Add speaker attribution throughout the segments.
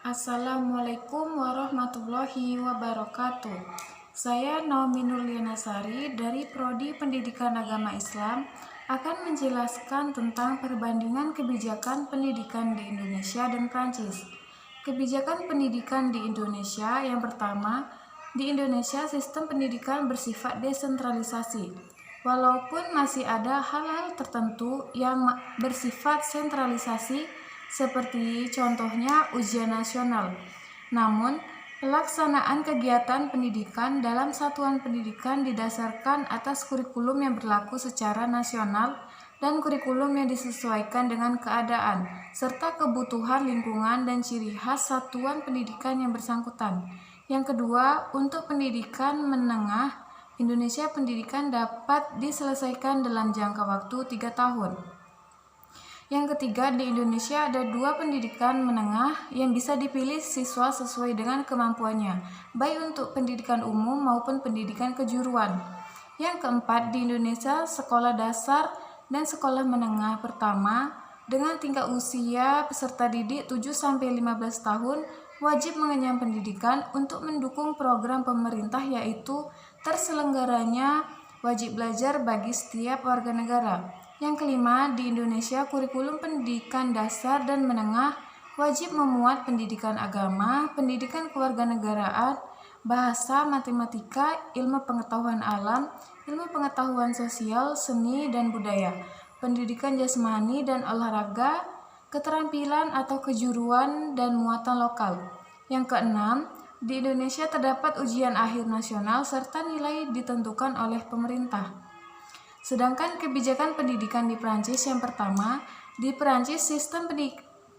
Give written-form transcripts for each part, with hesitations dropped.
Speaker 1: Assalamualaikum warahmatullahi wabarakatuh. Saya Naomi Nurlianasari dari Prodi Pendidikan Agama Islam akan menjelaskan tentang perbandingan kebijakan pendidikan di Indonesia dan Prancis. Kebijakan pendidikan di Indonesia yang pertama, di Indonesia sistem pendidikan bersifat desentralisasi. Walaupun masih ada hal-hal tertentu yang bersifat sentralisasi, seperti contohnya ujian nasional. Namun, pelaksanaan kegiatan pendidikan dalam satuan pendidikan didasarkan atas kurikulum yang berlaku secara nasional dan kurikulum yang disesuaikan dengan keadaan, serta kebutuhan lingkungan dan ciri khas satuan pendidikan yang bersangkutan. Yang kedua, untuk pendidikan menengah, Indonesia pendidikan dapat diselesaikan dalam jangka waktu 3 tahun. Yang ketiga, di Indonesia ada 2 pendidikan menengah yang bisa dipilih siswa sesuai dengan kemampuannya, baik untuk pendidikan umum maupun pendidikan kejuruan. Yang keempat, di Indonesia sekolah dasar dan sekolah menengah pertama dengan tingkat usia peserta didik 7-15 tahun wajib mengenyam pendidikan untuk mendukung program pemerintah, yaitu terselenggaranya wajib belajar bagi setiap warga negara. Yang kelima, di Indonesia kurikulum pendidikan dasar dan menengah wajib memuat pendidikan agama, pendidikan kewarganegaraan, bahasa, matematika, ilmu pengetahuan alam, ilmu pengetahuan sosial, seni dan budaya, pendidikan jasmani dan olahraga, keterampilan atau kejuruan, dan muatan lokal. Yang keenam, di Indonesia terdapat ujian akhir nasional serta nilai ditentukan oleh pemerintah. Sedangkan kebijakan pendidikan di Prancis yang pertama, di Prancis sistem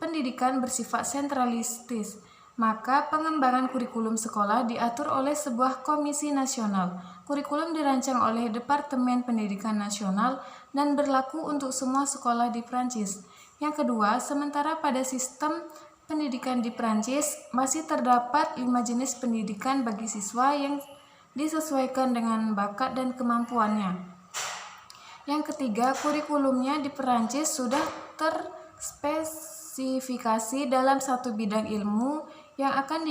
Speaker 1: pendidikan bersifat sentralistis, maka pengembangan kurikulum sekolah diatur oleh sebuah komisi nasional. Kurikulum dirancang oleh Departemen Pendidikan Nasional dan berlaku untuk semua sekolah di Prancis. Yang kedua, sementara pada sistem pendidikan di Prancis masih terdapat 5 jenis pendidikan bagi siswa yang disesuaikan dengan bakat dan kemampuannya. Yang ketiga, kurikulumnya di Perancis sudah terspesifikasi dalam satu bidang ilmu yang akan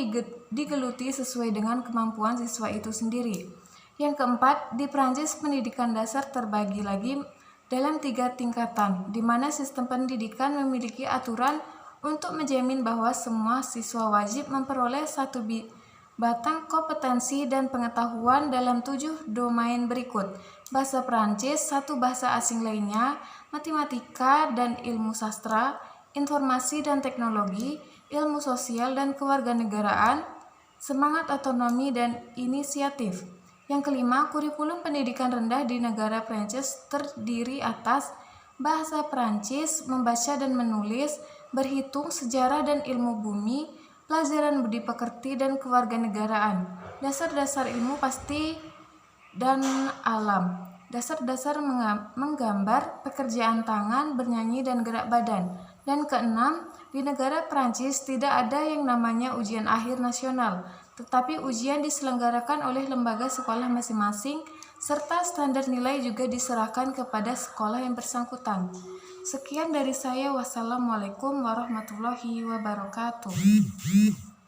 Speaker 1: digeluti sesuai dengan kemampuan siswa itu sendiri. Yang keempat, di Perancis pendidikan dasar terbagi lagi dalam 3 tingkatan, di mana sistem pendidikan memiliki aturan untuk menjamin bahwa semua siswa wajib memperoleh satu batang kompetensi dan pengetahuan dalam 7 domain berikut: bahasa Prancis, 1 bahasa asing lainnya, matematika dan ilmu sastra, informasi dan teknologi, ilmu sosial dan kewarganegaraan, semangat otonomi dan inisiatif. Yang kelima, kurikulum pendidikan rendah di negara Prancis terdiri atas bahasa Prancis, membaca dan menulis, berhitung, sejarah dan ilmu bumi, pelajaran budi pekerti dan kewarganegaraan, dasar-dasar ilmu pasti dan alam, dasar-dasar menggambar, pekerjaan tangan, bernyanyi dan gerak badan. Dan keenam, di negara Prancis tidak ada yang namanya ujian akhir nasional, tetapi ujian diselenggarakan oleh lembaga sekolah masing-masing serta standar nilai juga diserahkan kepada sekolah yang bersangkutan. Sekian dari saya. Wassalamualaikum warahmatullahi wabarakatuh.